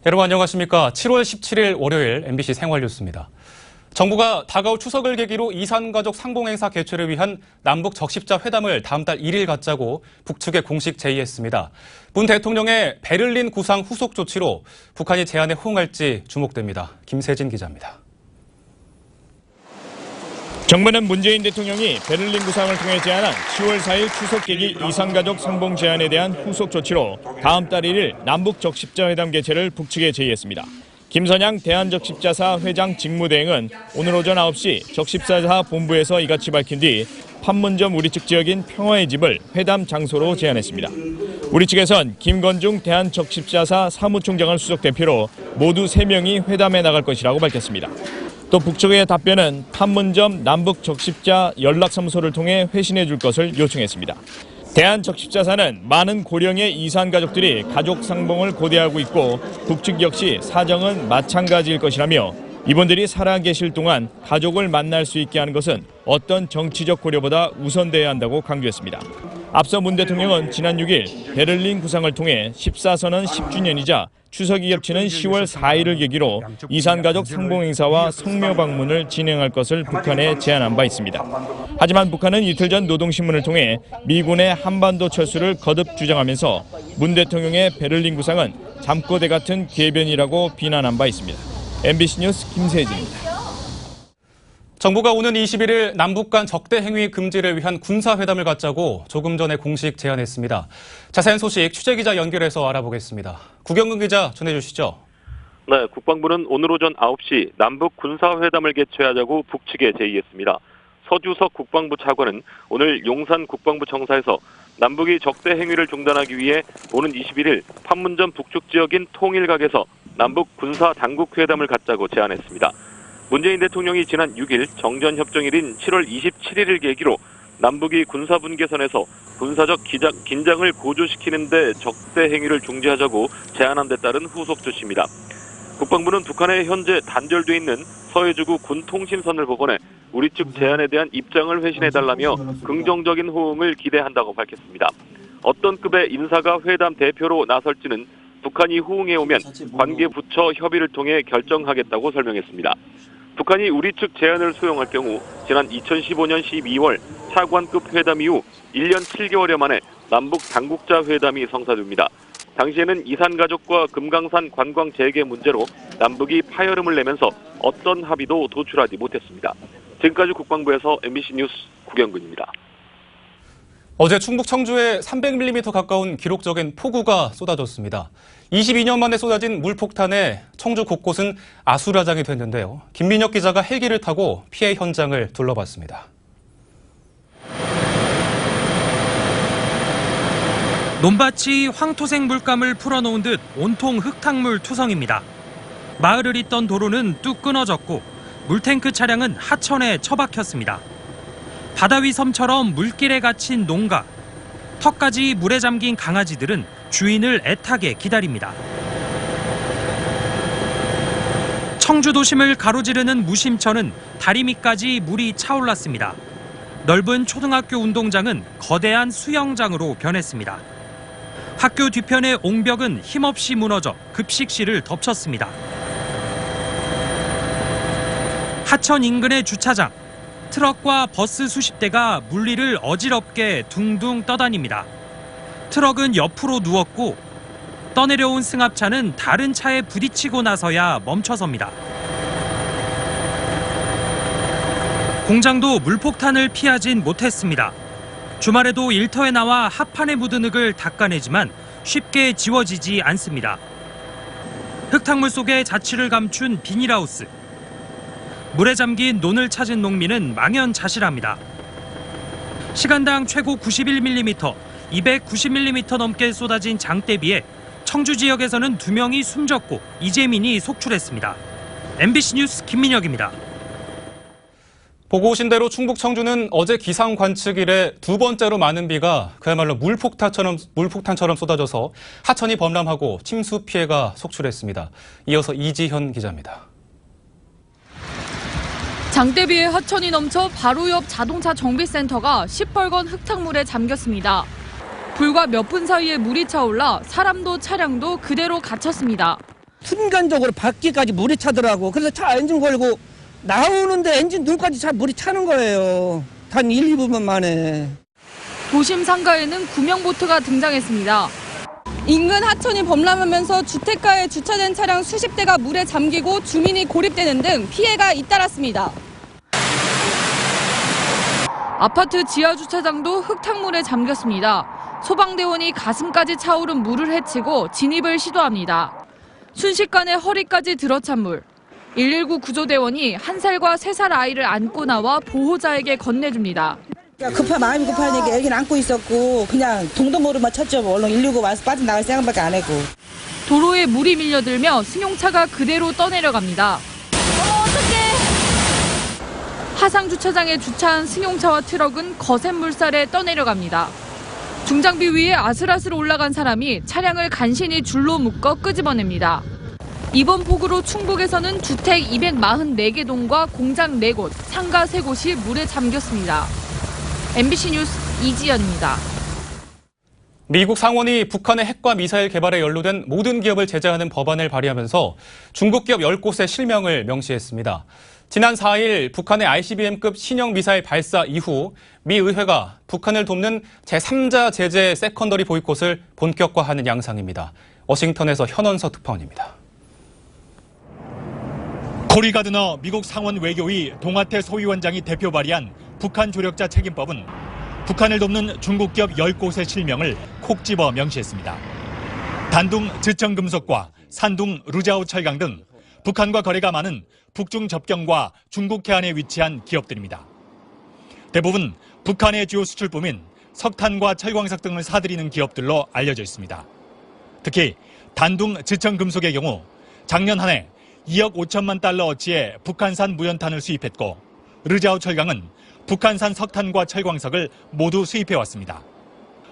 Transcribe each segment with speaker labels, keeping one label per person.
Speaker 1: 여러분 안녕하십니까? 7월 17일 월요일 MBC 생활뉴스입니다. 정부가 다가올 추석을 계기로 이산가족 상봉행사 개최를 위한 남북 적십자 회담을 다음 달 1일 갖자고 북측에 공식 제의했습니다. 문 대통령의 베를린 구상 후속 조치로 북한이 제안에 호응할지 주목됩니다. 김세진 기자입니다.
Speaker 2: 정부는 문재인 대통령이 베를린 구상을 통해 제안한 10월 4일 추석 계기 이산가족 상봉 제안에 대한 후속 조치로 다음 달 1일 남북 적십자 회담 개최를 북측에 제의했습니다. 김선양 대한적십자사 회장 직무대행은 오늘 오전 9시 적십자사 본부에서 이같이 밝힌 뒤 판문점 우리 측 지역인 평화의 집을 회담 장소로 제안했습니다. 우리 측에선 김건중 대한적십자사 사무총장을 수석 대표로 모두 3명이 회담에 나갈 것이라고 밝혔습니다. 또 북측의 답변은 판문점 남북 적십자 연락사무소를 통해 회신해 줄 것을 요청했습니다. 대한적십자사는 많은 고령의 이산 가족들이 가족 상봉을 고대하고 있고 북측 역시 사정은 마찬가지일 것이라며 이분들이 살아계실 동안 가족을 만날 수 있게 하는 것은 어떤 정치적 고려보다 우선돼야 한다고 강조했습니다. 앞서 문 대통령은 지난 6일 베를린 구상을 통해 14선언 10주년이자 추석이 겹치는 10월 4일을 계기로 이산가족 상봉행사와 성묘 방문을 진행할 것을 북한에 제안한 바 있습니다. 하지만 북한은 이틀 전 노동신문을 통해 미군의 한반도 철수를 거듭 주장하면서 문 대통령의 베를린 구상은 잠꼬대 같은 궤변이라고 비난한 바 있습니다. MBC 뉴스 김세진입니다.
Speaker 1: 정부가 오는 21일 남북 간 적대 행위 금지를 위한 군사회담을 갖자고 조금 전에 공식 제안했습니다. 자세한 소식 취재기자 연결해서 알아보겠습니다. 구경근 기자 전해주시죠.
Speaker 3: 네, 국방부는 오늘 오전 9시 남북 군사회담을 개최하자고 북측에 제의했습니다. 서주석 국방부 차관은 오늘 용산 국방부 청사에서 남북이 적대 행위를 중단하기 위해 오는 21일 판문점 북쪽 지역인 통일각에서 남북 군사 당국회담을 갖자고 제안했습니다. 문재인 대통령이 지난 6일 정전협정일인 7월 27일을 계기로 남북이 군사분계선에서 군사적 긴장을 고조시키는 데 적대 행위를 중지하자고 제안한 데 따른 후속 조치입니다. 국방부는 북한에 현재 단절돼 있는 서해주구 군통신선을 복원해 우리 측 제안에 대한 입장을 회신해달라며 긍정적인 호응을 기대한다고 밝혔습니다. 어떤 급의 인사가 회담 대표로 나설지는 북한이 호응해오면 관계 부처 협의를 통해 결정하겠다고 설명했습니다. 북한이 우리 측 제안을 수용할 경우 지난 2015년 12월 차관급 회담 이후 1년 7개월여 만에 남북 당국자 회담이 성사됩니다. 당시에는 이산가족과 금강산 관광 재개 문제로 남북이 파열음을 내면서 어떤 합의도 도출하지 못했습니다. 지금까지 국방부에서 MBC 뉴스 구경근입니다.
Speaker 1: 어제 충북 청주에 300mm 가까운 기록적인 폭우가 쏟아졌습니다. 22년 만에 쏟아진 물폭탄에 청주 곳곳은 아수라장이 됐는데요. 김민혁 기자가 헬기를 타고 피해 현장을 둘러봤습니다.
Speaker 4: 논밭이 황토색 물감을 풀어놓은 듯 온통 흙탕물 투성입니다. 마을을 잇던 도로는 뚝 끊어졌고 물탱크 차량은 하천에 처박혔습니다. 바다 위 섬처럼 물길에 갇힌 농가, 턱까지 물에 잠긴 강아지들은 주인을 애타게 기다립니다. 청주 도심을 가로지르는 무심천은 다리 밑까지 물이 차올랐습니다. 넓은 초등학교 운동장은 거대한 수영장으로 변했습니다. 학교 뒤편의 옹벽은 힘없이 무너져 급식실을 덮쳤습니다. 하천 인근의 주차장, 트럭과 버스 수십 대가 물위를 어지럽게 둥둥 떠다닙니다. 트럭은 옆으로 누웠고 떠내려온 승합차는 다른 차에 부딪히고 나서야 멈춰섭니다. 공장도 물폭탄을 피하진 못했습니다. 주말에도 일터에 나와 합판에 묻은 흙을 닦아내지만 쉽게 지워지지 않습니다. 흙탕물 속에 자취를 감춘 비닐하우스. 물에 잠긴 논을 찾은 농민은 망연자실합니다. 시간당 최고 91mm, 290mm 넘게 쏟아진 장대비에 청주 지역에서는 2명이 숨졌고 이재민이 속출했습니다. MBC 뉴스 김민혁입니다.
Speaker 1: 보고 오신 대로 충북 청주는 어제 기상 관측 이래 두 번째로 많은 비가 그야말로 물폭탄처럼 쏟아져서 하천이 범람하고 침수 피해가 속출했습니다. 이어서 이지현 기자입니다.
Speaker 5: 장대비에 하천이 넘쳐 바로 옆 자동차 정비센터가 시뻘건 흙탕물에 잠겼습니다. 불과 몇 분 사이에 물이 차올라 사람도 차량도 그대로 갇혔습니다.
Speaker 6: 순간적으로 바퀴까지 물이 차더라고. 그래서 차 엔진 걸고 나오는데 엔진 눈까지 차 물이 차는 거예요. 단 1, 2분만 만에.
Speaker 5: 도심 상가에는 구명보트가 등장했습니다.
Speaker 7: 인근 하천이 범람하면서 주택가에 주차된 차량 수십 대가 물에 잠기고 주민이 고립되는 등 피해가 잇따랐습니다.
Speaker 5: 아파트 지하 주차장도 흙탕물에 잠겼습니다. 소방대원이 가슴까지 차오른 물을 헤치고 진입을 시도합니다. 순식간에 허리까지 들어찬 물. 119 구조대원이 1살과 3살 아이를 안고 나와 보호자에게 건네줍니다.
Speaker 8: 마음이 급하니까 애기는 안고 있었고 그냥 동도 모르면 쳤죠. 얼른 119 와서 빠져나갈 생각밖에 안 했고.
Speaker 5: 도로에 물이 밀려들며 승용차가 그대로 떠내려갑니다. 어떡해! 하상 주차장에 주차한 승용차와 트럭은 거센 물살에 떠내려갑니다. 중장비 위에 아슬아슬 올라간 사람이 차량을 간신히 줄로 묶어 끄집어냅니다. 이번 폭우로 충북에서는 주택 244개 동과 공장 4곳, 상가 3곳이 물에 잠겼습니다. MBC 뉴스 이지연입니다.
Speaker 1: 미국 상원이 북한의 핵과 미사일 개발에 연루된 모든 기업을 제재하는 법안을 발의하면서 중국 기업 10곳의 실명을 명시했습니다. 지난 4일 북한의 ICBM급 신형 미사일 발사 이후 미 의회가 북한을 돕는 제3자 제재 세컨더리 보이콧을 본격화하는 양상입니다. 워싱턴에서 현원서 특파원입니다.
Speaker 9: 코리 가드너 미국 상원 외교위 동아태 소위원장이 대표 발의한 북한 조력자 책임법은 북한을 돕는 중국 기업 10곳의 실명을 콕 집어 명시했습니다. 단둥 즈청금속과 산둥 루자오 철강 등 북한과 거래가 많은 북중 접경과 중국 해안에 위치한 기업들입니다. 대부분 북한의 주요 수출품인 석탄과 철광석 등을 사들이는 기업들로 알려져 있습니다. 특히 단둥 즈청금속의 경우 작년 한 해 2억 5천만 달러 어치의 북한산 무연탄을 수입했고 르자오 철강은 북한산 석탄과 철광석을 모두 수입해왔습니다.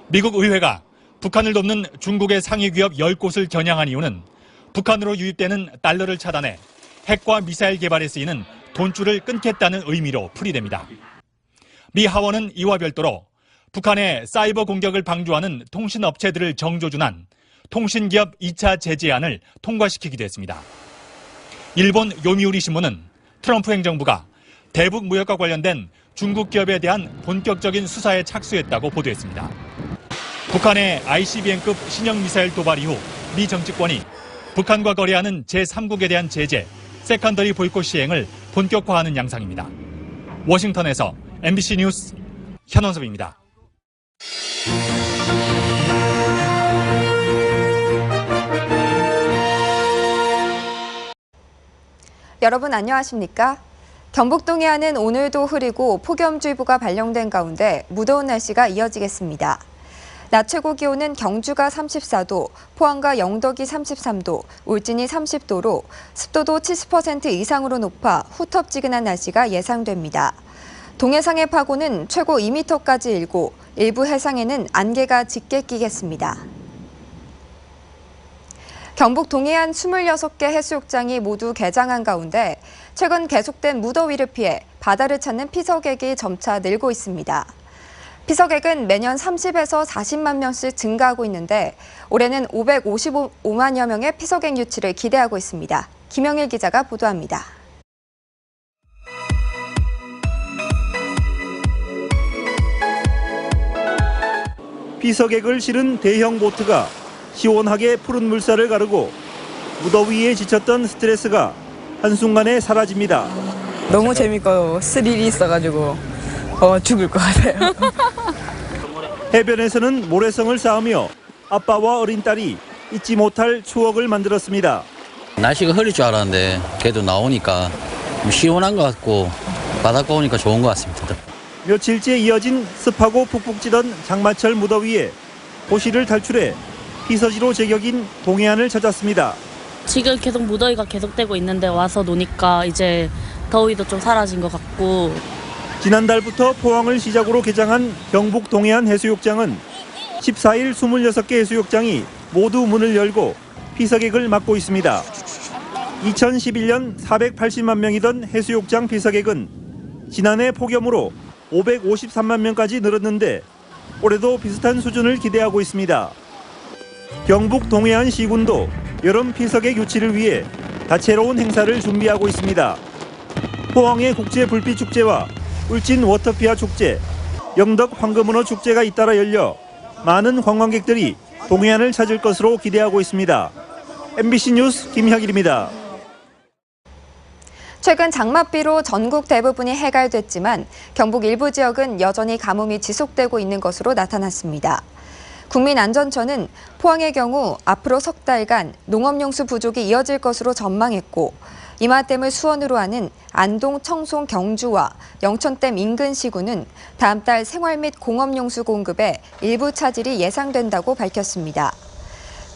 Speaker 9: 미국 의회가 북한을 돕는 중국의 상위 기업 10곳을 겨냥한 이유는 북한으로 유입되는 달러를 차단해 핵과 미사일 개발에 쓰이는 돈줄을 끊겠다는 의미로 풀이됩니다. 미 하원은 이와 별도로 북한의 사이버 공격을 방조하는 통신업체들을 정조준한 통신기업 2차 제재안을 통과시키기도 했습니다. 일본 요미우리 신문은 트럼프 행정부가 대북 무역과 관련된 중국 기업에 대한 본격적인 수사에 착수했다고 보도했습니다. 북한의 ICBM급 신형 미사일 도발 이후 미 정치권이 북한과 거래하는 제3국에 대한 제재, 세컨더리 보이콧 시행을 본격화하는 양상입니다. 워싱턴에서 MBC 뉴스 현원섭입니다.
Speaker 10: 여러분 안녕하십니까? 경북 동해안은 오늘도 흐리고 폭염주의보가 발령된 가운데 무더운 날씨가 이어지겠습니다. 낮 최고 기온은 경주가 34도, 포항과 영덕이 33도, 울진이 30도로 습도도 70% 이상으로 높아 후텁지근한 날씨가 예상됩니다. 동해상의 파고는 최고 2m까지 일고 일부 해상에는 안개가 짙게 끼겠습니다. 경북 동해안 26개 해수욕장이 모두 개장한 가운데 최근 계속된 무더위를 피해 바다를 찾는 피서객이 점차 늘고 있습니다. 피서객은 매년 30에서 40만 명씩 증가하고 있는데 올해는 555만여 명의 피서객 유치를 기대하고 있습니다. 김영일 기자가 보도합니다.
Speaker 11: 피서객을 실은 대형 보트가 시원하게 푸른 물살을 가르고 무더위에 지쳤던 스트레스가 한순간에 사라집니다.
Speaker 8: 너무 재밌고 스릴이 있어가지고 죽을 것 같아요.
Speaker 11: 해변에서는 모래성을 쌓으며 아빠와 어린 딸이 잊지 못할 추억을 만들었습니다.
Speaker 12: 날씨가 흐릴 줄 알았는데 그래도 나오니까 시원한 것 같고 바닷가 오니까 좋은 것 같습니다.
Speaker 11: 며칠째 이어진 습하고 푹푹 찌던 장마철 무더위에 도시를 탈출해 피서지로 제격인 동해안을 찾았습니다.
Speaker 13: 지금 계속 무더위가 계속되고 있는데 와서 노니까 이제 더위도 좀 사라진 것 같고.
Speaker 11: 지난달부터 포항을 시작으로 개장한 경북 동해안 해수욕장은 14일 26개 해수욕장이 모두 문을 열고 피서객을 맞고 있습니다. 2011년 480만 명이던 해수욕장 피서객은 지난해 폭염으로 553만 명까지 늘었는데 올해도 비슷한 수준을 기대하고 있습니다. 경북 동해안 시군도 여름 피서객 유치를 위해 다채로운 행사를 준비하고 있습니다. 포항의 국제 불빛 축제와 울진 워터피아 축제, 영덕 황금문어 축제가 잇따라 열려 많은 관광객들이 동해안을 찾을 것으로 기대하고 있습니다. MBC 뉴스 김혁일입니다.
Speaker 10: 최근 장맛비로 전국 대부분이 해갈됐지만 경북 일부 지역은 여전히 가뭄이 지속되고 있는 것으로 나타났습니다. 국민안전처는 포항의 경우 앞으로 석 달간 농업용수 부족이 이어질 것으로 전망했고 이마댐을 수원으로 하는 안동, 청송, 경주와 영천댐 인근 시구는 다음 달 생활 및 공업용수 공급에 일부 차질이 예상된다고 밝혔습니다.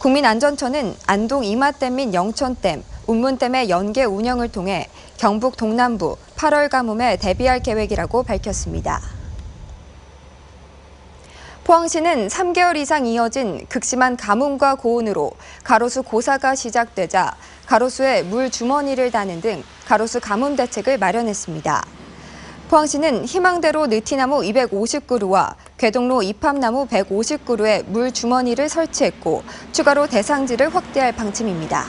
Speaker 10: 국민안전처는 안동 이마댐 및 영천댐, 운문댐의 연계 운영을 통해 경북 동남부 8월 가뭄에 대비할 계획이라고 밝혔습니다. 포항시는 3개월 이상 이어진 극심한 가뭄과 고온으로 가로수 고사가 시작되자 가로수에 물 주머니를 다는 등 가로수 가뭄 대책을 마련했습니다. 포항시는 희망대로 느티나무 250그루와 괴동로 입합나무 150그루에 물 주머니를 설치했고 추가로 대상지를 확대할 방침입니다.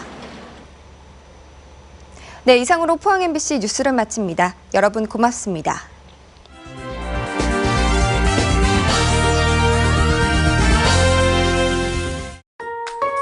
Speaker 10: 네, 이상으로 포항 MBC 뉴스를 마칩니다. 여러분 고맙습니다.